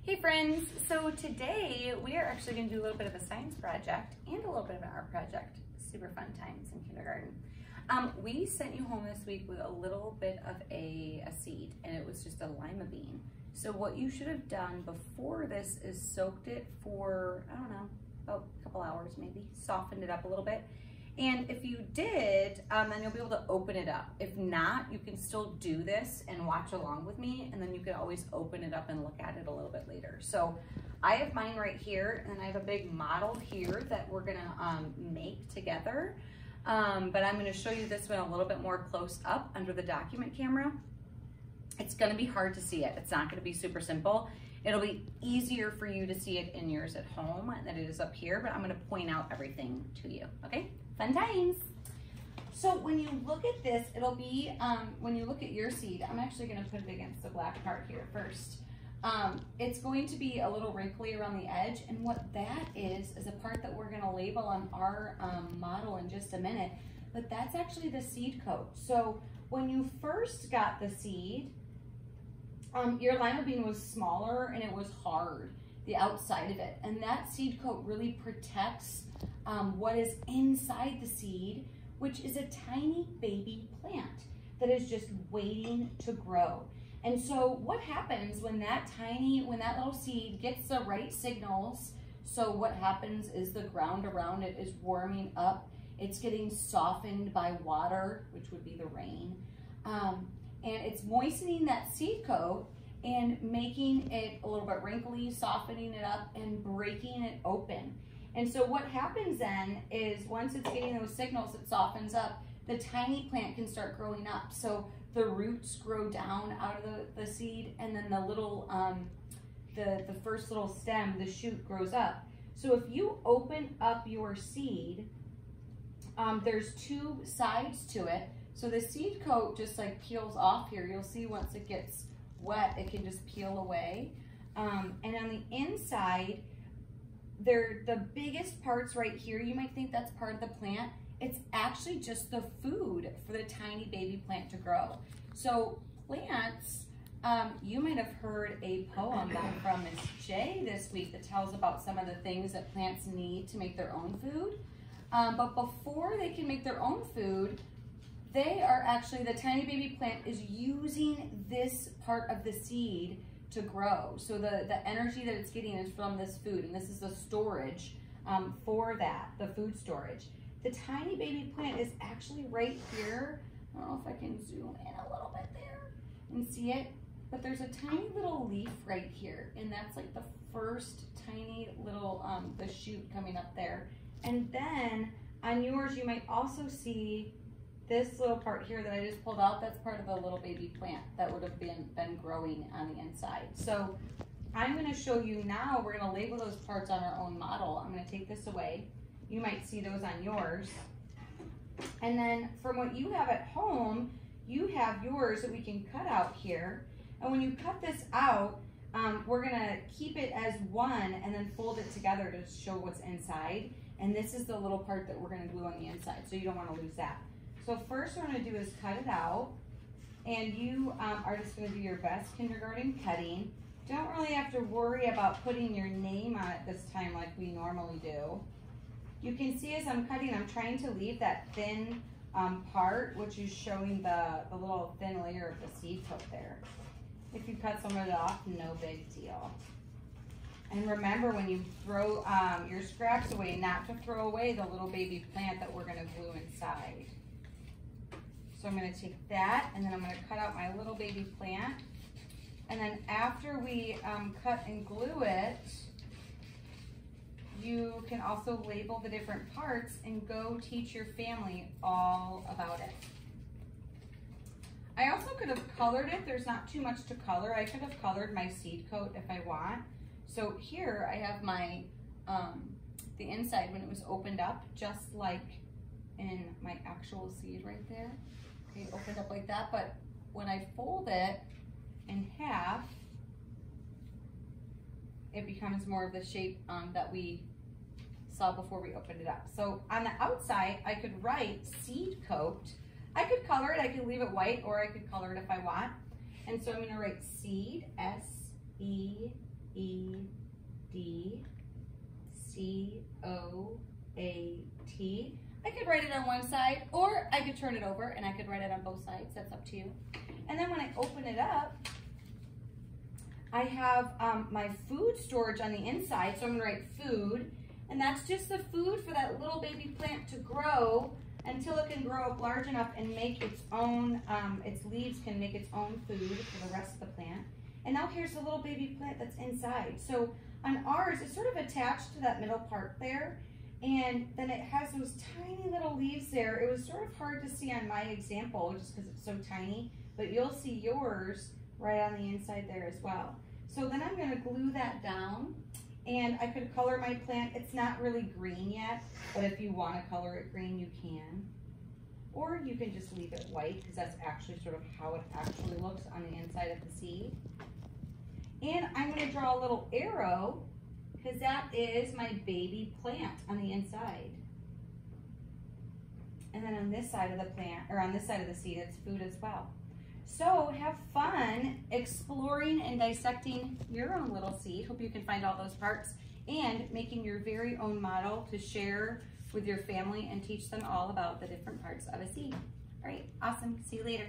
Hey friends, so today we are actually going to do a little bit of a science project and a little bit of an art project. Super fun times in kindergarten. We sent you home this week with a little bit of a seed, and it was just a lima bean. So what you should have done before this is soaked it for, I don't know, about a couple hours maybe, softened it up a little bit. And if you did, then you'll be able to open it up. If not, you can still do this and watch along with me, and then you can always open it up and look at it a little bit later. So I have mine right here, and I have a big model here that we're gonna make together. But I'm gonna show you this one a little bit more close up under the document camera. It's gonna be hard to see it. It's not gonna be super simple. It'll be easier for you to see it in yours at home than it is up here, but I'm gonna point out everything to you, okay? Fun times. So when you look at this, it'll be, when you look at your seed, I'm actually gonna put it against the black part here first. It's going to be a little wrinkly around the edge, and what that is a part that we're gonna label on our model in just a minute, but that's actually the seed coat. So when you first got the seed, your lima bean was smaller and it was hard, the outside of it, and that seed coat really protects what is inside the seed, which is a tiny baby plant that is just waiting to grow. And so what happens when that little seed gets the right signals? So what happens is the ground around it is warming up. It's getting softened by water, which would be the rain. And it's moistening that seed coat and making it a little bit wrinkly, softening it up and breaking it open. And so what happens then is once it's getting those signals, it softens up, the tiny plant can start growing up. So the roots grow down out of the seed, and then the little, the first little stem, the shoot grows up. So if you open up your seed, there's two sides to it. So the seed coat just like peels off here. You'll see once it gets wet, it can just peel away. And on the inside, the biggest parts right here, you might think that's part of the plant. It's actually just the food for the tiny baby plant to grow. So plants, you might have heard a poem from Miss J this week that tells about some of the things that plants need to make their own food. But before they can make their own food, they are actually, the tiny baby plant is using this part of the seed to grow. So the energy that it's getting is from this food, and this is the storage for that, the food storage. The tiny baby plant is actually right here. I don't know if I can zoom in a little bit there and see it, but there's a tiny little leaf right here, and that's like the first tiny little, the shoot coming up there. And then on yours, you might also see this little part here that I just pulled out. That's part of the little baby plant that would have been growing on the inside. So I'm gonna show you now, we're gonna label those parts on our own model. I'm gonna take this away. You might see those on yours. And then from what you have at home, you have yours that we can cut out here. And when you cut this out, we're gonna keep it as one and then fold it together to show what's inside. And this is the little part that we're gonna glue on the inside, so you don't wanna lose that. So first what I'm gonna do is cut it out, and you are just gonna do your best kindergarten cutting. Don't really have to worry about putting your name on it this time like we normally do. You can see as I'm cutting, I'm trying to leave that thin part, which is showing the little thin layer of the seed coat there. If you cut some of it off, no big deal. And remember, when you throw your scraps away, not to throw away the little baby plant that we're gonna glue inside. So I'm gonna take that, and then I'm gonna cut out my little baby plant. And then after we cut and glue it, you can also label the different parts and go teach your family all about it. I also could have colored it. There's not too much to color. I could have colored my seed coat if I want. So here I have my, the inside when it was opened up, just like in my actual seed right there. Okay, opened up like that, but when I fold it in half, it becomes more of the shape that we saw before we opened it up. So on the outside, I could write seed coat. I could color it, I could leave it white, or I could color it if I want. And so I'm gonna write seed, S-E-E-D, E-D-C-O-A-T. I could write it on one side, or I could turn it over and I could write it on both sides. That's up to you. And then when I open it up, I have my food storage on the inside, so I'm gonna write food, and that's just the food for that little baby plant to grow until it can grow up large enough and make its own, its leaves can make its own food for the rest of the plant. And now here's the little baby plant that's inside. So on ours, it's sort of attached to that middle part there, and then it has those tiny little leaves there. It was sort of hard to see on my example just because it's so tiny, but you'll see yours right on the inside there as well. So then I'm gonna glue that down, and I could color my plant. It's not really green yet, but if you wanna color it green, you can. Or you can just leave it white, because that's actually sort of how it actually looks on the inside of the seed. And I'm gonna draw a little arrow, because that is my baby plant on the inside. And then on this side of the plant, or on this side of the seed, it's food as well. So have fun exploring and dissecting your own little seed. Hope you can find all those parts and making your very own model to share with your family and teach them all about the different parts of a seed. All right, awesome. See you later.